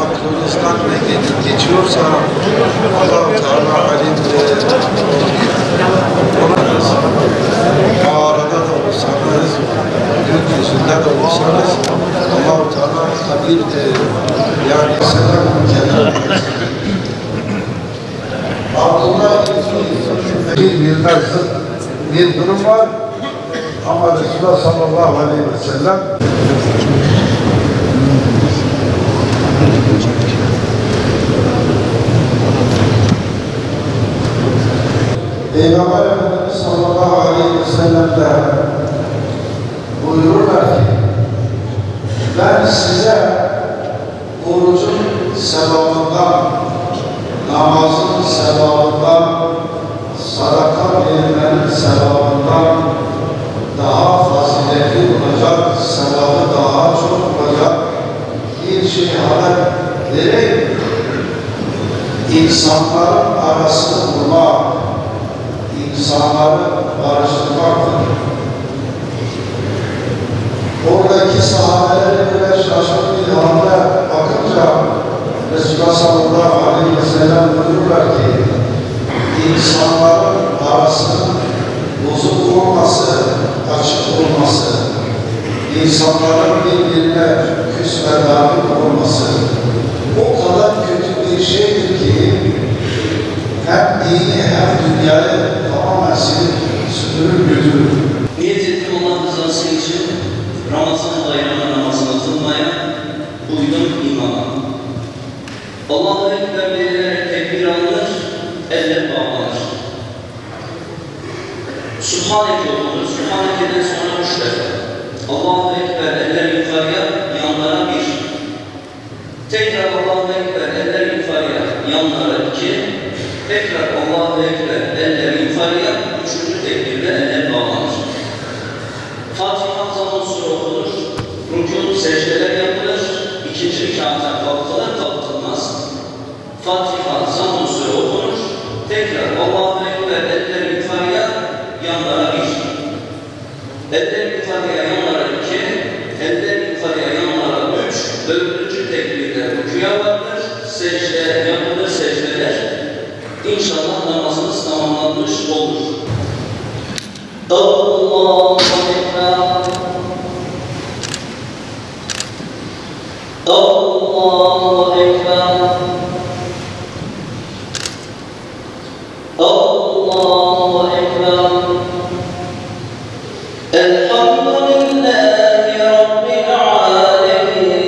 aklımızdan ne geçiyorsa Allah-u Teala alimdir. Mağarada da olsanız, gökyüzünde de olsanız Allah-u Teala kabirdir. Yani selam Cenab-ı Abdullah bilmez bir durum var ama Resulullah sallallahu aleyhi ve sellem Peygamber Efendimiz sallallahu aleyhi ve sellem de buyururlar ki ben size orucun sevabından, namazın sevabından, sadaka verilmenin sevabından daha faziletli olacak, sevabı daha çok olacak bir şey haber vererek insanların arasını kurmak, insanları barıştırmaktır. Oradaki sahabelere böyle şaşkın bir halde bakınca Resulullah sallallahu aleyhi ve sellem buyururlar ki insanların arasının bozuk olması, açık olması, insanların birbirine küs ve dağınık olması o kadar kötü bir şeydir ki hem dini hem dünyayı tamamen silip süpürüp götürür. Niyet ettim Allah rızası için Ramazan bayramı namazını kılmaya, uydum imama. Allahu Ekber verilerek tekbir alınır, eller bağlanır. Subhaneke okunur, Subhaneke'den sonra 3 defa. Allahu Ekber, eller yukarıya, yanlara 1. Tekrar Allahu Ekber, eller yukarıya, yanlara 2. Tekrar Allahu Ekber, eller yukarıya, 3. tekbirde eller bağlanır. Fatiha zaman sonra okunur, rükû secdeler yapılır, 2. rekâta kalkılır, kalkılmaz. Fatiha zaman sonra okunur, tekrar Allahu Ekber, eller yukarıya, yanlara 1. Eller yukarıya, yanlara 2, eller yukarıya, yanlara 3, 4. tekbirde rükûya vardır, secde yapılır, secdeler. İnşallah namazınız tamamlanmış olur. Allahu Ekber. Allahu Ekber. Allahu Ekber. Elhamdülillahi Rabbil alemin.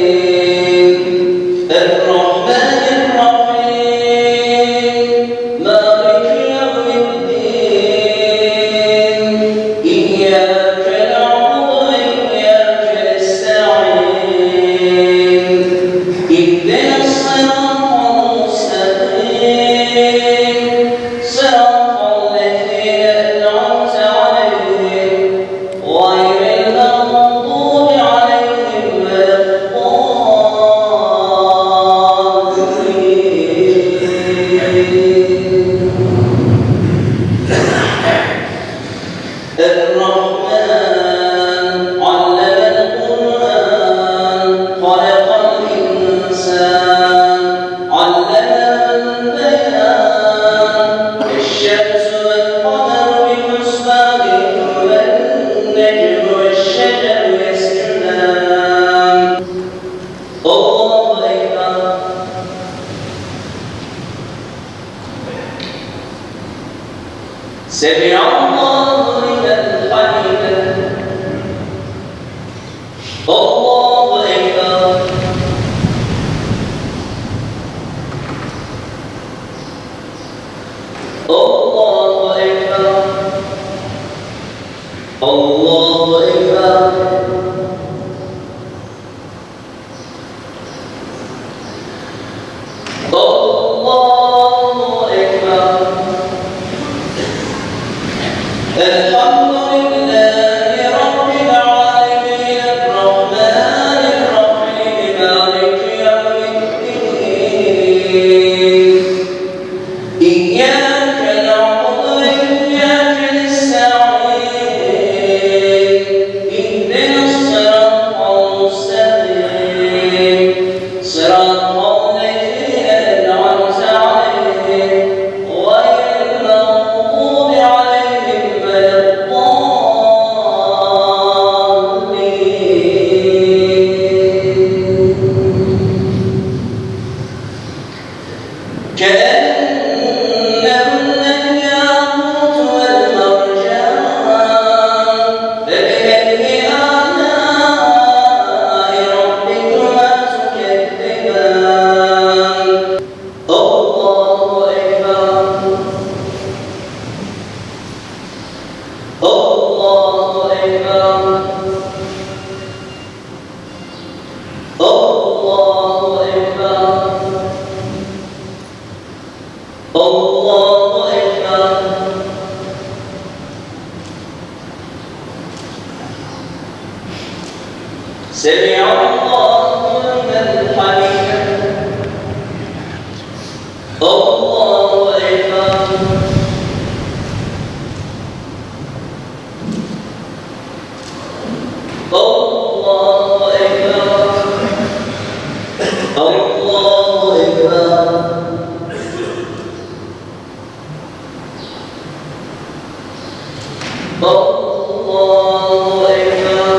سمع الله لمن حمده الله أكبر الله أكبر الله أكبر الحمد لله رب العالمين الرحمن الرحيم مالك يوم الدين كأنهن الياقوت والمرجان فبأي آلاء ربكما تكذبان الله أكبر الله أكبر الله أكبر الله أكبر سمع الله لمن حمده الله أكبر الله أكبر الله أكبر الله أكبر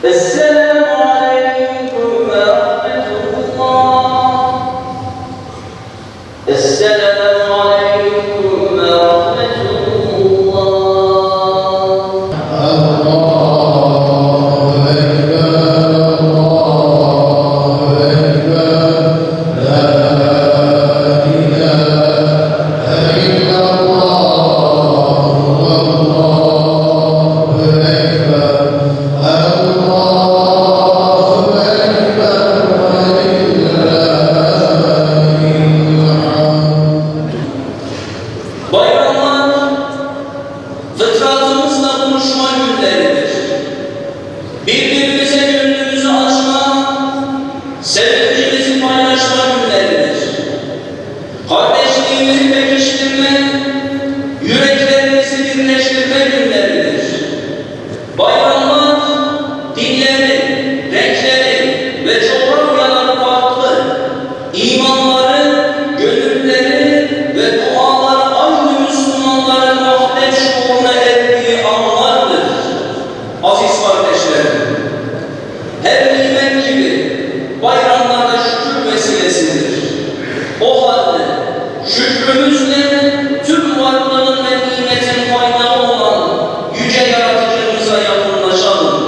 السلام عليكم ورحمة الله السلام عليكم ورحمة الله Bayramlar fıtratımızla buluşma günleridir. Birbirimize gönlümüzü açma, sevincimizi paylaşma günleridir. Kardeşliğimizi pekiştirme, yüreklerimizi birleştirme günleridir. Bayramlar dinleri, renkleri ve coğrafyaları farklı, imanları, gönülleri ve duaları aynı Müslümanların vahdet şuuruna ettiği anlardır. Aziz kardeşlerim, her nimet gibi bayramlarda şükür vesilesidir. O halde şükrümüzle tüm varlığın ve nimetin kaynağı olan yüce yaratıcımıza yakınlaşalım.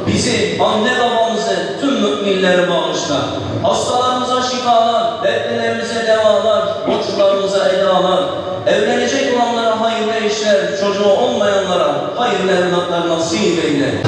Bizi, anne babamızı, tüm müminleri bağışla. Hastalarımıza şifalar, dertlilerimize devalar, borçlarımıza edalar, evlenecek olanlara hayırlı eşler, çocuğu olmayanlara hayırlı evlatlar nasip eyle.